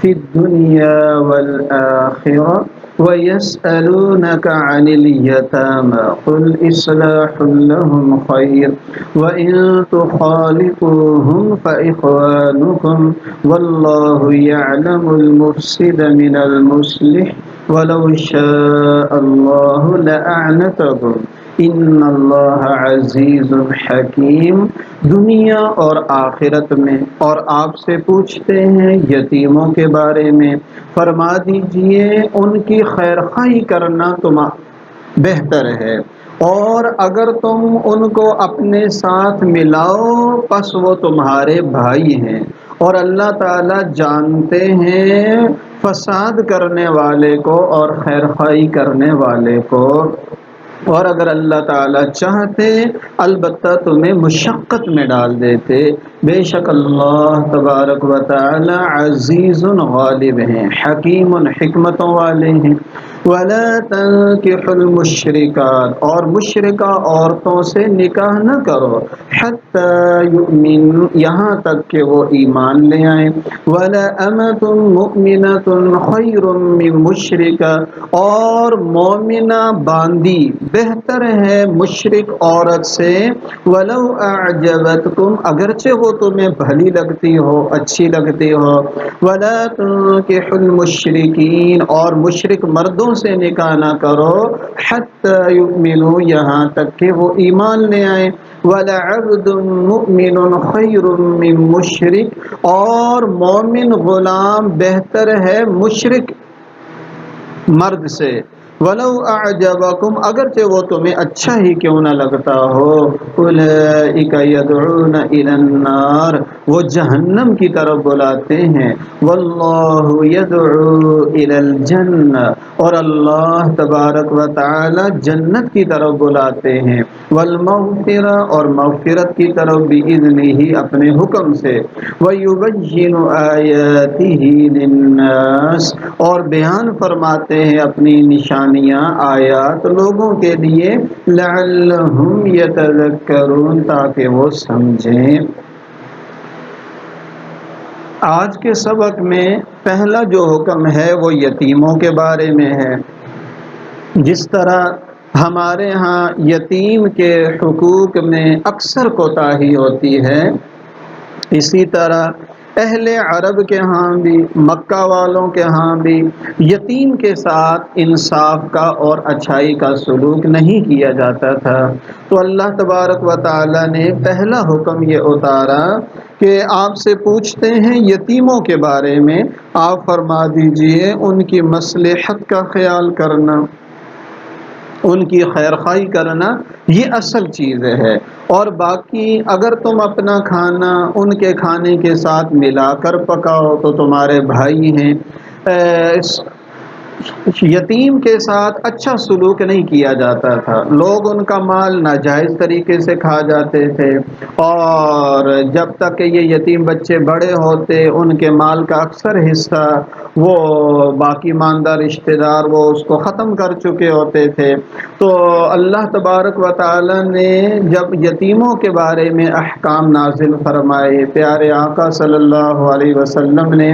في الدنيا والآخرة ويسألونك عن اليتامى قل إصلاح لهم خير وإن تخالطوهم فإخوانكم والله يعلم المفسد من المصلح ولو شاء الله لأعنتكم ان اللہ عزیز حکیم۔ دنیا اور آخرت میں، اور آپ سے پوچھتے ہیں یتیموں کے بارے میں، فرما دیجئے ان کی خیر خواہی کرنا بہتر ہے، اور اگر تم ان کو اپنے ساتھ ملاؤ پس وہ تمہارے بھائی ہیں، اور اللہ تعالی جانتے ہیں فساد کرنے والے کو اور خیر خواہی کرنے والے کو۔ اور اگر اللہ تعالی چاہتے البتہ تمہیں مشقت میں ڈال دیتے، بے شک اللہ تبارک و تعالی عزیز غالب ہیں، حکیم حکمتوں والے ہیں۔ وَلَا تَنكِحُوا الْمُشْرِكَاتِ، اور مشرکہ عورتوں سے نکاح نہ کرو، حَتَّى يُؤْمِنوا، یہاں تک کہ وہ ایمان لے آئیں۔ وَلَا أَمَةٌ مُؤْمِنَةٌ خَيْرٌ مِّن مُشْرِكَةٍ، اور مومنہ باندی بہتر ہے مشرک عورت سے، وَلَوْ أَعْجَبَتْكُمْ، اگرچہ وہ تمہیں بھلی لگتی ہو، اچھی لگتی ہو۔ وَلَا تُنكِحُوا الْمُشْرِكِينَ، اور مشرک مردوں سے نکاح نہ کرو، حَتَّى يُؤْمِنُوا، یہاں تک کہ وہ ایمان لے آئیں۔ وَلَعَبْدٌ مُؤْمِنٌ خَيْرٌ مِّن مُشْرِكٍ، اور مومن غلام بہتر ہے مشرک مرد سے، وَلَوْ أَعْجَبَكُمْ، اگرچہ وہ تمہیں اچھا ہی کیوں نہ لگتا ہو۔ أُولَئِكَ يَدْعُونَ إِلَى النَّارِ، وہ جہنم کی طرف بلاتے ہیں، وَاللَّهُ يَدْعُو إِلَى الْجَنَّةِ، اور اللہ تبارک و تعالی جنت کی طرف بلاتے ہیں، وَالْمَغْفِرَةِ، اور مغفرت کی طرف بِإِذْنِهِ، اپنے حکم سے، وَيُبَيِّنُ آيَاتِهِ لِلنَّاسِ، اور بیان فرماتے ہیں اپنی نشانیاں آیات لوگوں کے لیے، لَعَلَّهُمْ يَتَذَكَّرُونَ، تاکہ وہ سمجھیں۔ آج کے سبق میں پہلا جو حکم ہے وہ یتیموں کے بارے میں ہے۔ جس طرح ہمارے ہاں یتیم کے حقوق میں اکثر کوتاہی ہوتی ہے، اسی طرح اہل عرب کے ہاں بھی، مکہ والوں کے ہاں بھی یتیم کے ساتھ انصاف کا اور اچھائی کا سلوک نہیں کیا جاتا تھا۔ تو اللہ تبارک و تعالی نے پہلا حکم یہ اتارا کہ آپ سے پوچھتے ہیں یتیموں کے بارے میں، آپ فرما دیجئے ان کی مصلحت کا خیال کرنا، ان کی خیر خواہی کرنا، یہ اصل چیز ہے۔ اور باقی اگر تم اپنا کھانا ان کے کھانے کے ساتھ ملا کر پکاؤ تو تمہارے بھائی ہیں۔ یتیم کے ساتھ اچھا سلوک نہیں کیا جاتا تھا، لوگ ان کا مال ناجائز طریقے سے کھا جاتے تھے، اور جب تک کہ یہ یتیم بچے بڑے ہوتے ان کے مال کا اکثر حصہ وہ باقی ماندہ رشتہ دار وہ اس کو ختم کر چکے ہوتے تھے۔ تو اللہ تبارک و تعالی نے جب یتیموں کے بارے میں احکام نازل فرمائے پیارے آقا صلی اللہ علیہ وسلم نے،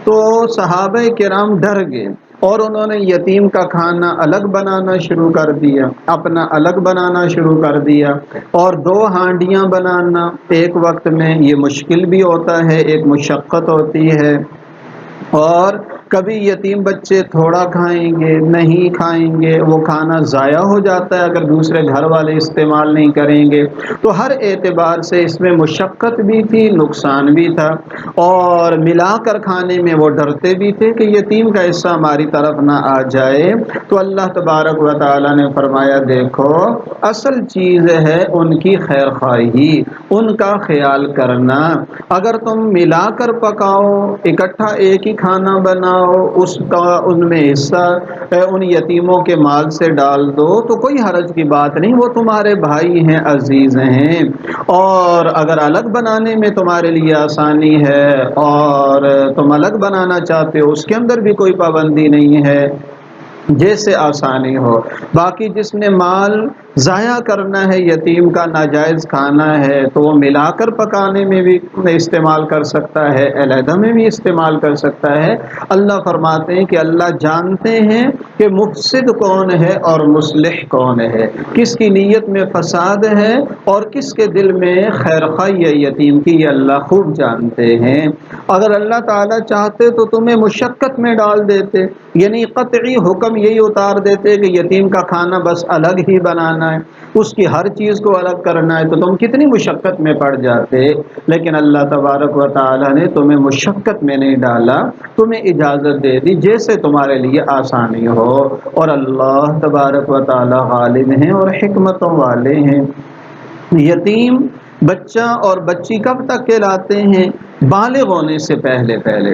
تو صحابہ کرام ڈر گئے، اور انہوں نے یتیم کا کھانا الگ بنانا شروع کر دیا، اپنا الگ بنانا شروع کر دیا، اور 2 ہانڈیاں بنانا ایک وقت میں یہ مشکل بھی ہوتا ہے، ایک مشقت ہوتی ہے، اور کبھی یتیم بچے تھوڑا کھائیں گے، نہیں کھائیں گے، وہ کھانا ضائع ہو جاتا ہے اگر دوسرے گھر والے استعمال نہیں کریں گے۔ تو ہر اعتبار سے اس میں مشقت بھی تھی، نقصان بھی تھا، اور ملا کر کھانے میں وہ ڈرتے بھی تھے کہ یتیم کا حصہ ہماری طرف نہ آ جائے۔ تو اللہ تبارک و تعالی نے فرمایا دیکھو اصل چیز ہے ان کی خیر خواہی، ان کا خیال کرنا۔ اگر تم ملا کر پکاؤ، اکٹھا ایک ہی کھانا بناؤ، اس کا ان میں حصہ ان یتیموں کے مال سے ڈال دو تو کوئی حرج کی بات نہیں، وہ تمہارے بھائی ہیں، عزیز ہیں۔ اور اگر الگ بنانے میں تمہارے لیے آسانی ہے اور تم الگ بنانا چاہتے ہو، اس کے اندر بھی کوئی پابندی نہیں ہے، جیسے آسانی ہو۔ باقی جس نے مال ضائع کرنا ہے یتیم کا، ناجائز کھانا ہے تو وہ ملا کر پکانے میں بھی استعمال کر سکتا ہے، علیحدہ میں بھی استعمال کر سکتا ہے۔ اللہ فرماتے ہیں کہ اللہ جانتے ہیں کہ مفسد کون ہے اور مصلح کون ہے، کس کی نیت میں فساد ہے اور کس کے دل میں خیر خواہی ہے یتیم کی، یہ اللہ خوب جانتے ہیں۔ اگر اللہ تعالیٰ چاہتے تو تمہیں مشقت میں ڈال دیتے، یعنی قطعی حکم یہی اتار دیتے کہ یتیم کا کھانا بس الگ ہی بنانا ہے، اس کی ہر چیز کو الگ کرنا ہے، تو تم کتنی مشقت میں پڑ جاتے۔ لیکن اللہ تبارک و تعالیٰ نے تمہیں مشقت میں نہیں ڈالا، تمہیں اجازت دے دی جیسے تمہارے لیے آسانی ہو، اور اللہ تبارک و تعالیٰ غالب ہیں اور حکمتوں والے ہیں۔ یتیم بچہ اور بچی کب تک کہلاتے ہیں؟ بالغ ہونے سے پہلے پہلے۔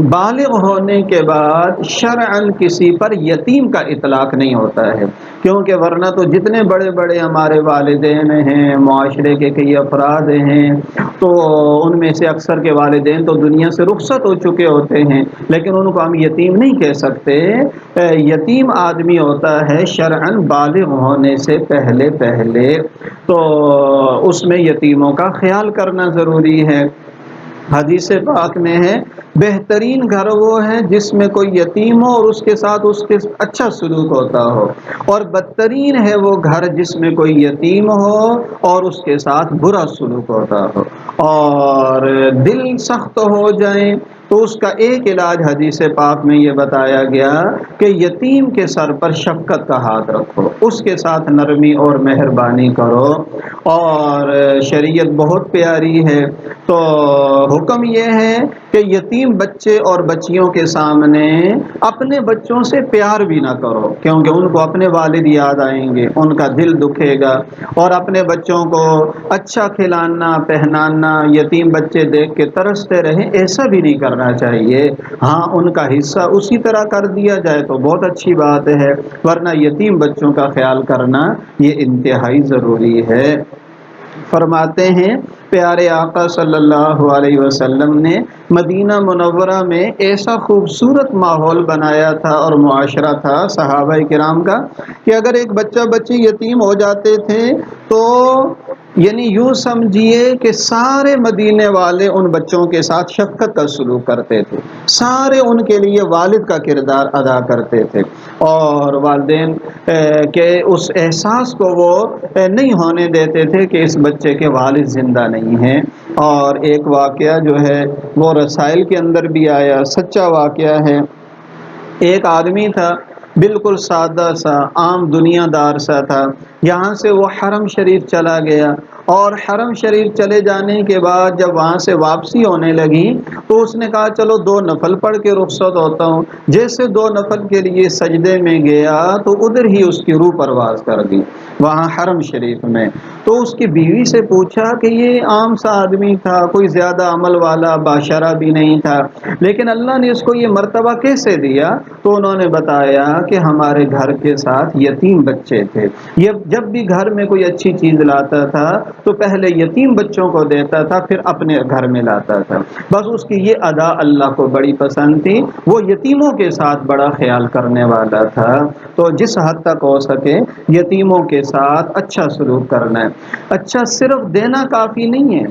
بالغ ہونے کے بعد شرعاً کسی پر یتیم کا اطلاق نہیں ہوتا ہے، کیونکہ ورنہ تو جتنے بڑے بڑے ہمارے والدین ہیں، معاشرے کے کئی افراد ہیں، تو ان میں سے اکثر کے والدین تو دنیا سے رخصت ہو چکے ہوتے ہیں، لیکن ان کو ہم یتیم نہیں کہہ سکتے۔ یتیم آدمی ہوتا ہے شرعاً بالغ ہونے سے پہلے پہلے، تو اس میں یتیموں کا خیال کرنا ضروری ہے۔ حدیث پاک میں ہے بہترین گھر وہ ہے جس میں کوئی یتیم ہو اور اس کے ساتھ اس کے اچھا سلوک ہوتا ہو، اور بدترین ہے وہ گھر جس میں کوئی یتیم ہو اور اس کے ساتھ برا سلوک ہوتا ہو اور دل سخت ہو جائیں۔ تو اس کا ایک علاج حدیث پاک میں یہ بتایا گیا کہ یتیم کے سر پر شفقت کا ہاتھ رکھو، اس کے ساتھ نرمی اور مہربانی کرو، اور شریعت بہت پیاری ہے۔ تو حکم یہ ہے کہ یتیم بچے اور بچیوں کے سامنے اپنے بچوں سے پیار بھی نہ کرو، کیونکہ ان کو اپنے والد یاد آئیں گے، ان کا دل دکھے گا، اور اپنے بچوں کو اچھا کھلانا پہنانا یتیم بچے دیکھ کے ترستے رہیں، ایسا بھی نہیں کرنا چاہیے۔ ہاں ان کا حصہ اسی طرح کر دیا جائے تو بہت اچھی بات ہے، ورنہ یتیم بچوں کا خیال کرنا یہ انتہائی ضروری ہے۔ فرماتے ہیں پیارے آقا صلی اللہ علیہ وسلم نے مدینہ منورہ میں ایسا خوبصورت ماحول بنایا تھا اور معاشرہ تھا صحابہ کرام کا کہ اگر ایک بچہ بچی یتیم ہو جاتے تھے تو یعنی یوں سمجھیے کہ سارے مدینے والے ان بچوں کے ساتھ شفقت کا سلوک کرتے تھے، سارے ان کے لیے والد کا کردار ادا کرتے تھے، اور والدین کے اس احساس کو وہ نہیں ہونے دیتے تھے کہ اس بچے کے والد زندہ نہیں ہیں۔ اور ایک واقعہ جو ہے وہ رسائل کے اندر بھی آیا، سچا واقعہ ہے۔ ایک آدمی تھا بالکل سادہ سا عام دنیا دار سا تھا، یہاں سے وہ حرم شریف چلا گیا، اور حرم شریف چلے جانے کے بعد جب وہاں سے واپسی ہونے لگی تو اس نے کہا چلو 2 نفل پڑھ کے رخصت ہوتا ہوں۔ جیسے 2 نفل کے لیے سجدے میں گیا تو ادھر ہی اس کی روح پرواز کر دی وہاں حرم شریف میں۔ تو اس کی بیوی سے پوچھا کہ یہ عام سا آدمی تھا، کوئی زیادہ عمل والا باشرہ بھی نہیں تھا، لیکن اللہ نے اس کو یہ مرتبہ کیسے دیا؟ تو انہوں نے بتایا کہ ہمارے گھر کے ساتھ یتیم بچے تھے، یہ جب بھی گھر میں کوئی اچھی چیز لاتا تھا تو پہلے یتیم بچوں کو دیتا تھا پھر اپنے گھر میں لاتا تھا، بس اس کی یہ ادا اللہ کو بڑی پسند تھی، وہ یتیموں کے ساتھ بڑا خیال کرنے والا تھا۔ تو جس حد تک ہو سکے یتیموں کے ساتھ اچھا سلوک کرنا ہے۔ اچھا صرف دینا کافی نہیں ہے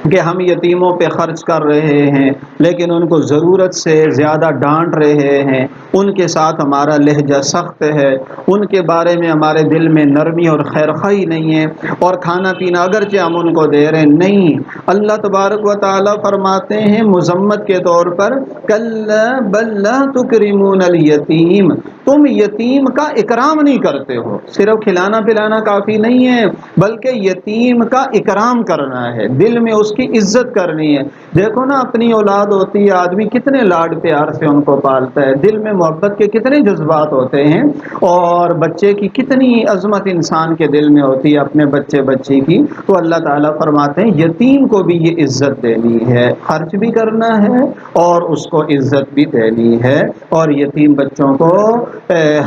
کہ ہم یتیموں پہ خرچ کر رہے ہیں لیکن ان کو ضرورت سے زیادہ ڈانٹ رہے ہیں، ان کے ساتھ ہمارا لہجہ سخت ہے، ان کے بارے میں ہمارے دل میں نرمی اور خیرخواہی نہیں ہے، اور کھانا پینا اگرچہ ہم ان کو دے رہے ہیں نہیں۔ اللہ تبارک و تعالیٰ فرماتے ہیں مذمت کے طور پر کلا بل لا تکرمون الیتیم، تم یتیم کا اکرام نہیں کرتے ہو۔ صرف کھلانا پلانا کافی نہیں ہے بلکہ یتیم کا اکرام کرنا ہے، دل میں اس کی عزت کرنی ہے۔ دیکھو نا اپنی اولاد ہوتی ہے، آدمی کتنے لاڈ پیار سے ان کو پالتا ہے، دل میں محبت کے کتنے جذبات ہوتے ہیں، اور بچے کی کتنی عظمت انسان کے دل میں ہوتی ہے اپنے بچے بچی کی۔ تو اللہ تعالیٰ فرماتے ہیں یتیم کو بھی یہ عزت دینی ہے، خرچ بھی کرنا ہے اور اس کو عزت بھی دینی ہے، اور یتیم بچوں کو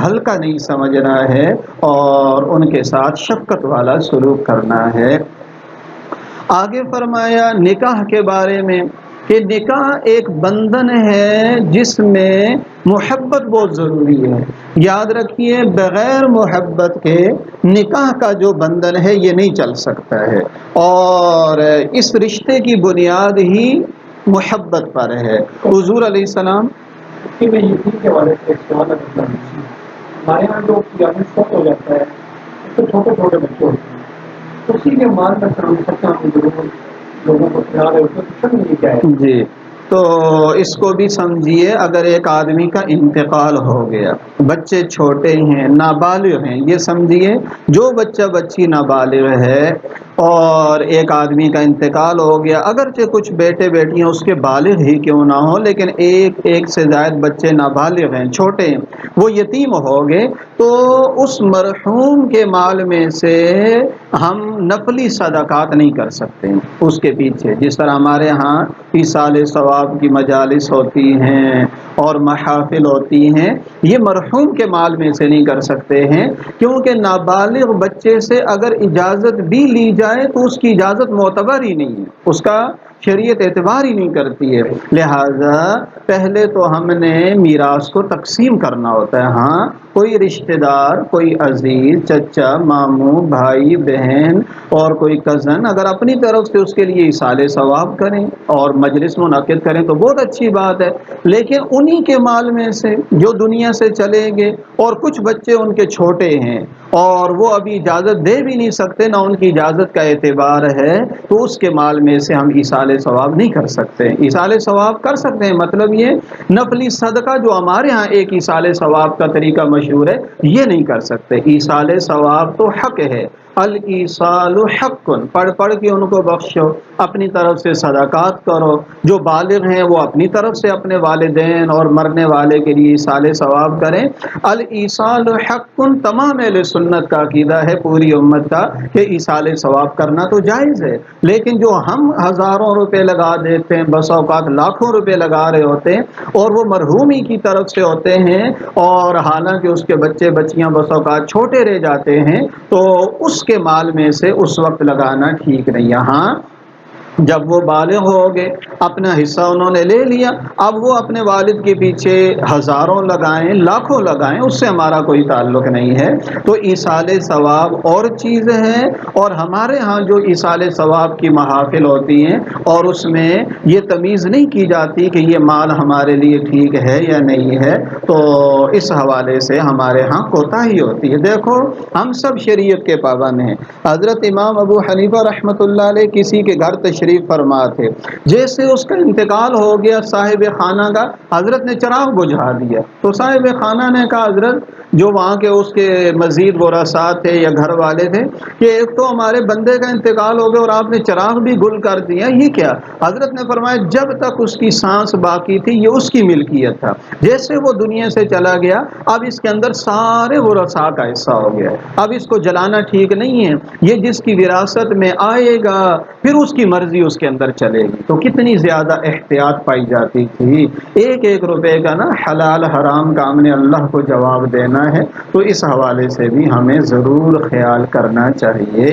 ہلکا نہیں سمجھنا ہے اور ان کے ساتھ شفقت والا سلوک کرنا ہے۔ آگے فرمایا نکاح کے بارے میں کہ نکاح ایک بندھن ہے جس میں محبت بہت ضروری ہے۔ یاد رکھیے بغیر محبت کے نکاح کا جو بندھن ہے یہ نہیں چل سکتا ہے، اور اس رشتے کی بنیاد ہی محبت پر ہے۔ حضور علیہ السلام کہ میں یقین کے والے سے ایک سوال کرتا ہوں۔ ہمارے یہاں جو قیامت شوق ہو جاتا ہے تو چھوٹے چھوٹے بچے ہوتے ہیں، اسی کے مال میں ٹرانسفر کی ضرورت لوگوں کو خیال ہے، اس میں کچھ نہیں کیا ہے۔ جی، تو اس کو بھی سمجھیے، اگر ایک آدمی کا انتقال ہو گیا، بچے چھوٹے ہیں، نابالغ ہیں، یہ سمجھیے جو بچہ بچی نابالغ ہے اور ایک آدمی کا انتقال ہو گیا، اگرچہ کچھ بیٹے بیٹیاں اس کے بالغ ہی کیوں نہ ہو، لیکن ایک سے زائد بچے نابالغ ہیں، چھوٹے ہیں، وہ یتیم ہو گئے، تو اس مرحوم کے مال میں سے ہم نفلی صدقات نہیں کر سکتے اس کے پیچھے، جس طرح ہمارے ہاں ایصال ثواب کی مجالس ہوتی ہیں اور محافل ہوتی ہیں، یہ مرحوم کے مال میں سے نہیں کر سکتے ہیں، کیونکہ نابالغ بچے سے اگر اجازت بھی لی جائے تو اس کی اجازت معتبر ہی نہیں ہے، اس کا شریعت اعتبار ہی نہیں کرتی ہے، لہذا پہلے تو ہم نے میراث کو تقسیم کرنا ہوتا ہے۔ ہاں، کوئی رشتہ دار، کوئی عزیز، چچا، ماموں، بھائی، بہن اور کوئی کزن اگر اپنی طرف سے اس کے لیے ایصال ثواب کریں اور مجلس منعقد کریں تو بہت اچھی بات ہے، لیکن انہی کے مال میں سے جو دنیا سے چلیں گے اور کچھ بچے ان کے چھوٹے ہیں اور وہ ابھی اجازت دے بھی نہیں سکتے، نہ ان کی اجازت کا اعتبار ہے، تو اس کے مال میں سے ہم ایصال ثواب نہیں کر سکتے۔ ایصال ثواب کر سکتے ہیں، مطلب یہ نفلی صدقہ جو ہمارے ہاں ایک ایصال ثواب کا طریقہ مشہور ہے، یہ نہیں کر سکتے۔ ایصال ثواب تو حق ہے، الایصال حق، پڑھ کے ان کو بخشو، اپنی طرف سے صدقات کرو، جو بالغ ہیں وہ اپنی طرف سے اپنے والدین اور مرنے والے کے لیے ایصال ثواب کریں۔ الایصال حق، تمام اہل سنت کا عقیدہ ہے، پوری امت کا، کہ ایصال ثواب کرنا تو جائز ہے، لیکن جو ہم ہزاروں روپے لگا دیتے ہیں، بس اوقات لاکھوں روپے لگا رہے ہوتے ہیں اور وہ مرحومی کی طرف سے ہوتے ہیں، اور حالانکہ اس کے بچے بچیاں بس اوقات چھوٹے رہ جاتے ہیں، تو اس کے مال میں سے اس وقت لگانا ٹھیک نہیں ہے۔ ہاں، جب وہ بالغ ہو گئے، اپنا حصہ انہوں نے لے لیا، اب وہ اپنے والد کے پیچھے ہزاروں لگائیں، لاکھوں لگائیں، اس سے ہمارا کوئی تعلق نہیں ہے۔ تو ایصال ثواب اور چیز ہے، اور ہمارے ہاں جو ایصال ثواب کی محافل ہوتی ہیں اور اس میں یہ تمیز نہیں کی جاتی کہ یہ مال ہمارے لیے ٹھیک ہے یا نہیں ہے، تو اس حوالے سے ہمارے ہاں کوتاہی ہوتی ہے۔ دیکھو، ہم سب شریعت کے پابند ہیں۔ حضرت امام ابو حنیفہ رحمۃ اللہ علیہ کسی کے گھر تشریف فرما تھے، جیسے اس کا انتقال ہو گیا، صاحب خانہ کا، حضرت نے چراغ بجھا دیا، تو صاحب خانہ نے کہا حضرت، جو وہاں کے اس کے مزید ورثاء تھے یا گھر والے تھے، کہ ایک تو ہمارے بندے کا انتقال ہو گیا اور آپ نے چراغ بھی گل کر دیا، یہ کیا؟ حضرت نے فرمایا جب تک اس کی سانس باقی تھی یہ اس کی ملکیت تھا، جیسے وہ دنیا سے چلا گیا اب اس کے اندر سارے ورثاء کا حصہ ہو گیا، اب اس کو جلانا ٹھیک نہیں ہے، یہ جس کی وراثت میں آئے گا پھر اس کی مرضی اس کے اندر چلے گی۔ تو کتنی زیادہ احتیاط پائی جاتی تھی، ایک ایک روپے کا نا حلال حرام کا ہم نے اللہ کو جواب دینا ہے، تو اس حوالے سے بھی ہمیں ضرور خیال کرنا چاہیے۔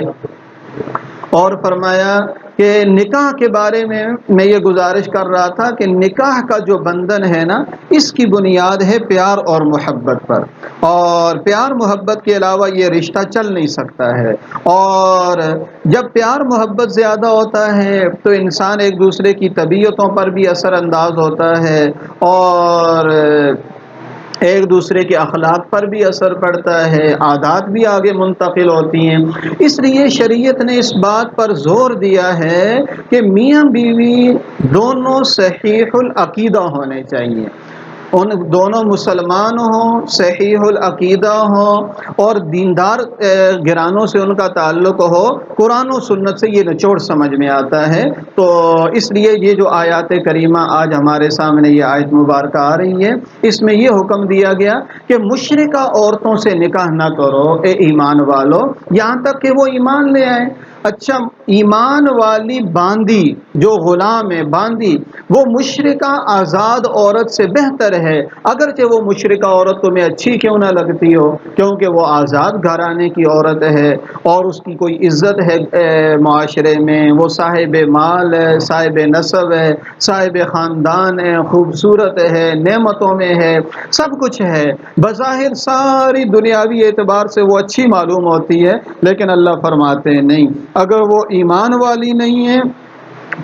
اور فرمایا کہ نکاح کے بارے میں یہ گزارش کر رہا تھا کہ نکاح کا جو بندھن ہے نا، اس کی بنیاد ہے پیار اور محبت پر، اور پیار محبت کے علاوہ یہ رشتہ چل نہیں سکتا ہے، اور جب پیار محبت زیادہ ہوتا ہے تو انسان ایک دوسرے کی طبیعتوں پر بھی اثر انداز ہوتا ہے، اور ایک دوسرے کے اخلاق پر بھی اثر پڑتا ہے، عادات بھی آگے منتقل ہوتی ہیں۔ اس لیے شریعت نے اس بات پر زور دیا ہے کہ میاں بیوی دونوں صحیح العقیدہ ہونے چاہیے، ان دونوں مسلمان ہوں، صحیح العقیدہ ہوں اور دیندار گرانوں سے ان کا تعلق ہو، قرآن و سنت سے یہ نچوڑ سمجھ میں آتا ہے۔ تو اس لیے یہ جو آیات کریمہ آج ہمارے سامنے یہ آیت مبارکہ آ رہی ہے، اس میں یہ حکم دیا گیا کہ مشرکہ عورتوں سے نکاح نہ کرو اے ایمان والو، یہاں تک کہ وہ ایمان لے آئے۔ اچھا ایمان والی باندی جو غلام ہے باندی وہ مشرکہ آزاد عورت سے بہتر ہے، اگرچہ وہ مشرکہ عورت تمہیں اچھی کیوں نہ لگتی ہو، کیونکہ وہ آزاد گھرانے کی عورت ہے اور اس کی کوئی عزت ہے معاشرے میں، وہ صاحب مال ہے، صاحب نسب ہے، صاحب خاندان ہے، خوبصورت ہے، نعمتوں میں ہے، سب کچھ ہے، بظاہر ساری دنیاوی اعتبار سے وہ اچھی معلوم ہوتی ہے، لیکن اللہ فرماتے ہیں نہیں، اگر وہ ایمان والی نہیں ہے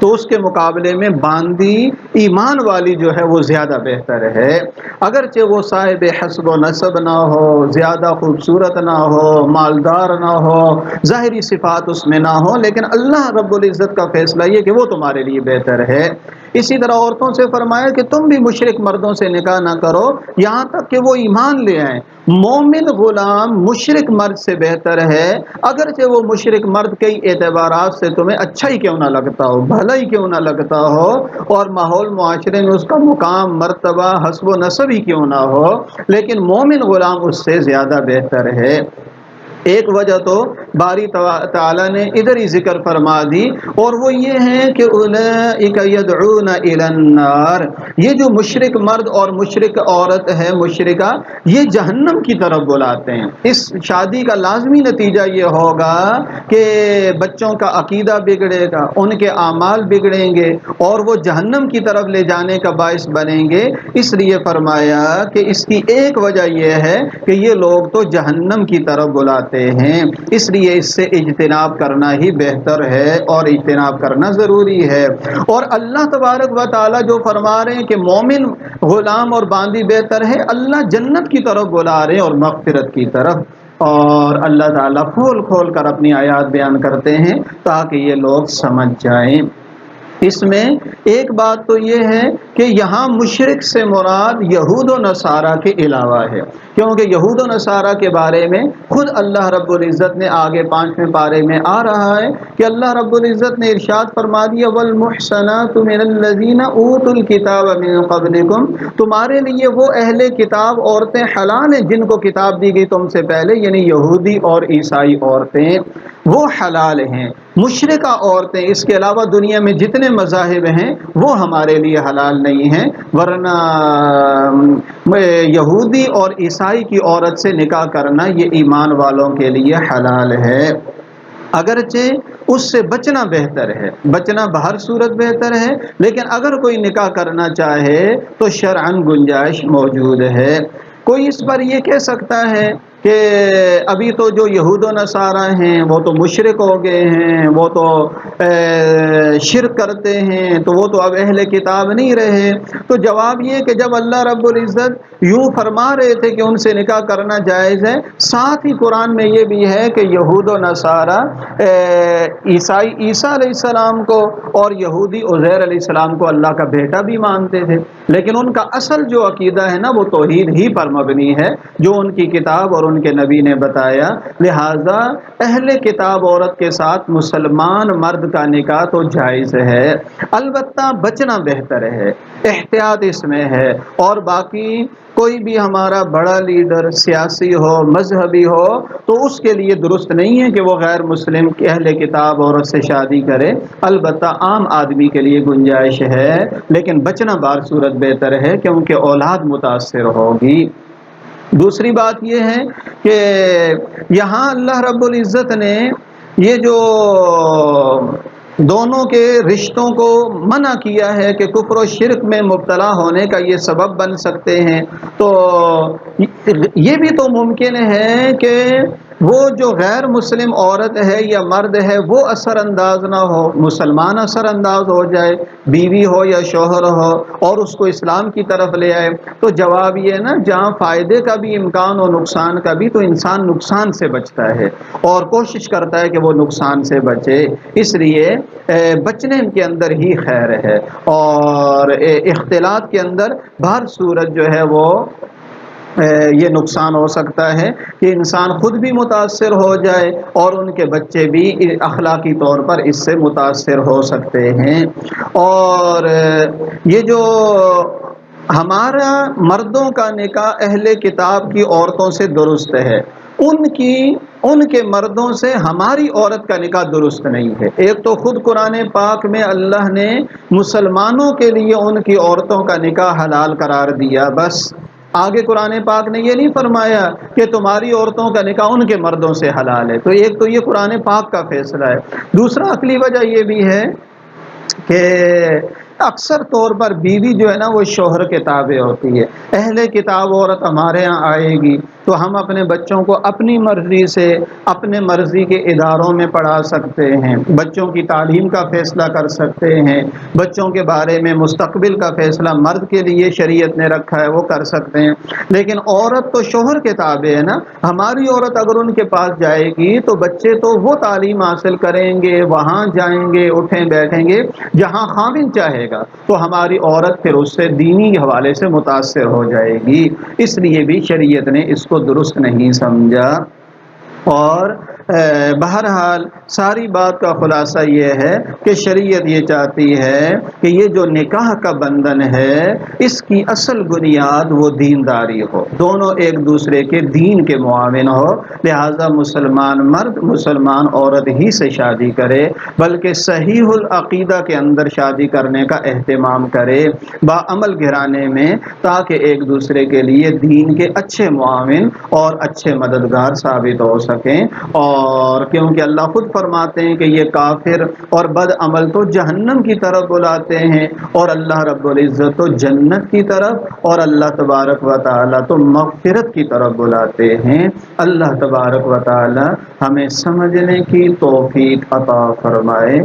تو اس کے مقابلے میں باندی ایمان والی جو ہے وہ زیادہ بہتر ہے، اگرچہ وہ صاحب حسب و نسب نہ ہو، زیادہ خوبصورت نہ ہو، مالدار نہ ہو، ظاہری صفات اس میں نہ ہو، لیکن اللہ رب العزت کا فیصلہ یہ کہ وہ تمہارے لیے بہتر ہے۔ اسی طرح عورتوں سے فرمایا کہ تم بھی مشرک مردوں سے نکاح نہ کرو یہاں تک کہ وہ ایمان لے آئیں، مومن غلام مشرک مرد سے بہتر ہے، اگرچہ وہ مشرک مرد کئی اعتبارات سے تمہیں اچھا ہی کیوں نہ لگتا ہو، بھلا ہی کیوں نہ لگتا ہو، اور ماحول معاشرے میں اس کا مقام مرتبہ حسب و نسب ہی کیوں نہ ہو، لیکن مومن غلام اس سے زیادہ بہتر ہے۔ ایک وجہ تو باری تعالیٰ نے ادھر ہی ذکر فرما دی، اور وہ یہ ہے کہ اولئک یدعون الی النار، یہ جو مشرک مرد اور مشرک عورت ہے مشرکہ، یہ جہنم کی طرف بلاتے ہیں۔ اس شادی کا لازمی نتیجہ یہ ہوگا کہ بچوں کا عقیدہ بگڑے گا، ان کے اعمال بگڑیں گے اور وہ جہنم کی طرف لے جانے کا باعث بنیں گے، اس لیے فرمایا کہ اس کی ایک وجہ یہ ہے کہ یہ لوگ تو جہنم کی طرف بلاتے ہیں، اس لیے اس سے اجتناب کرنا ہی بہتر ہے اور اجتناب کرنا ضروری ہے۔ اور اللہ تبارک و تعالی جو فرما رہے ہیں کہ مومن غلام اور باندی بہتر ہے، اللہ جنت کی طرف بلا رہے ہیں اور مغفرت کی طرف، اور اللہ تعالیٰ کھول کھول کر اپنی آیات بیان کرتے ہیں تاکہ یہ لوگ سمجھ جائیں۔ اس میں ایک بات تو یہ ہے کہ یہاں مشرک سے مراد یہود و نصارہ کے علاوہ ہے، کیونکہ یہود و نصارہ کے بارے میں خود اللہ رب العزت نے آگے 5ویں پارے میں آ رہا ہے کہ اللہ رب العزت نے ارشاد فرما دیا والمحصنات من الذین اوتوا الکتاب من قبلکم، تمہارے لیے وہ اہل کتاب عورتیں حلال ہیں جن کو کتاب دی گئی تم سے پہلے، یعنی یہودی اور عیسائی عورتیں وہ حلال ہیں، مشرکہ عورتیں اس کے علاوہ دنیا میں جتنے مذاہب ہیں وہ ہمارے لیے حلال نہیں ہیں، ورنہ یہودی اور عیسائی کی عورت سے نکاح کرنا یہ ایمان والوں کے لیے حلال ہے، اگرچہ اس سے بچنا بہتر ہے، بچنا بہر صورت بہتر ہے، لیکن اگر کوئی نکاح کرنا چاہے تو شرعاً گنجائش موجود ہے۔ کوئی اس پر یہ کہہ سکتا ہے کہ ابھی تو جو یہود و نصارہ ہیں وہ تو مشرک ہو گئے ہیں، وہ تو شرک کرتے ہیں، تو وہ تو اب اہل کتاب نہیں رہے، تو جواب یہ کہ جب اللہ رب العزت یوں فرما رہے تھے کہ ان سے نکاح کرنا جائز ہے، ساتھ ہی قرآن میں یہ بھی ہے کہ یہود و نصارہ عیسائی عیسیٰ علیہ السلام کو اور یہودی عزیر علیہ السلام کو اللہ کا بیٹا بھی مانتے تھے، لیکن ان کا اصل جو عقیدہ ہے نا وہ توحید ہی پر مبنی ہے جو ان کی کتاب اور ان کے نبی نے بتایا، لہذا اہل کتاب عورت کے ساتھ مسلمان مرد کا نکاح تو جائز ہے، البتہ بچنا بہتر ہے، احتیاط اس میں ہے، اور باقی کوئی بھی ہمارا بڑا لیڈر سیاسی ہو مذہبی ہو تو اس کے لیے درست نہیں ہے کہ وہ غیر مسلم اہل کتاب عورت سے شادی کرے، البتہ عام آدمی کے لیے گنجائش ہے، لیکن بچنا بار صورت بہتر ہے کیونکہ اولاد متاثر ہوگی۔ دوسری بات یہ ہے کہ یہاں اللہ رب العزت نے یہ جو دونوں کے رشتوں کو منع کیا ہے کہ کفر و شرک میں مبتلا ہونے کا یہ سبب بن سکتے ہیں، تو یہ بھی تو ممکن ہے کہ وہ جو غیر مسلم عورت ہے یا مرد ہے وہ اثر انداز نہ ہو، مسلمان اثر انداز ہو جائے، بیوی ہو یا شوہر ہو، اور اس کو اسلام کی طرف لے آئے، تو جواب یہ نا جہاں فائدے کا بھی امکان اور نقصان کا بھی، تو انسان نقصان سے بچتا ہے اور کوشش کرتا ہے کہ وہ نقصان سے بچے، اس لیے بچنے کے اندر ہی خیر ہے، اور اختلاط کے اندر بہر صورت جو ہے وہ یہ نقصان ہو سکتا ہے کہ انسان خود بھی متاثر ہو جائے اور ان کے بچے بھی اخلاقی طور پر اس سے متاثر ہو سکتے ہیں۔ اور یہ جو ہمارا مردوں کا نکاح اہل کتاب کی عورتوں سے درست ہے، ان کے مردوں سے ہماری عورت کا نکاح درست نہیں ہے۔ ایک تو خود قرآن پاک میں اللہ نے مسلمانوں کے لیے ان کی عورتوں کا نکاح حلال قرار دیا، بس آگے قرآن پاک نے یہ نہیں فرمایا کہ تمہاری عورتوں کا نکاح ان کے مردوں سے حلال ہے۔ تو ایک تو یہ قرآن پاک کا فیصلہ ہے۔ دوسرا عقلی وجہ یہ بھی ہے کہ اکثر طور پر بیوی جو ہے نا وہ شوہر کے تابع ہوتی ہے۔ اہل کتاب عورت ہمارے ہاں آئے گی تو ہم اپنے بچوں کو اپنی مرضی سے اپنے مرضی کے اداروں میں پڑھا سکتے ہیں، بچوں کی تعلیم کا فیصلہ کر سکتے ہیں، بچوں کے بارے میں مستقبل کا فیصلہ مرد کے لیے شریعت نے رکھا ہے وہ کر سکتے ہیں، لیکن عورت تو شوہر کے تابع ہے نا۔ ہماری عورت اگر ان کے پاس جائے گی تو بچے تو وہ تعلیم حاصل کریں گے، وہاں جائیں گے، اٹھیں بیٹھیں گے جہاں خاوند چاہے گا، تو ہماری عورت پھر اس سے دینی حوالے سے متاثر ہو جائے گی۔ اس لیے بھی شریعت نے اس کو درست نہیں سمجھا۔ اور بہرحال ساری بات کا خلاصہ یہ ہے کہ شریعت یہ چاہتی ہے کہ یہ جو نکاح کا بندھن ہے اس کی اصل بنیاد وہ دینداری ہو، دونوں ایک دوسرے کے دین کے معاون ہو، لہذا مسلمان مرد مسلمان عورت ہی سے شادی کرے، بلکہ صحیح العقیدہ کے اندر شادی کرنے کا اہتمام کرے باعمل گھرانے میں، تاکہ ایک دوسرے کے لیے دین کے اچھے معاون اور اچھے مددگار ثابت ہو سکیں۔ اور کیونکہ اللہ خود فرماتے ہیں کہ یہ کافر اور بد عمل تو جہنم کی طرف بلاتے ہیں، اور اللہ رب العزت تو جنت کی طرف، اور اللہ تبارک و تعالی تو مغفرت کی طرف بلاتے ہیں۔ اللہ تبارک و تعالی ہمیں سمجھنے کی توفیق عطا فرمائے۔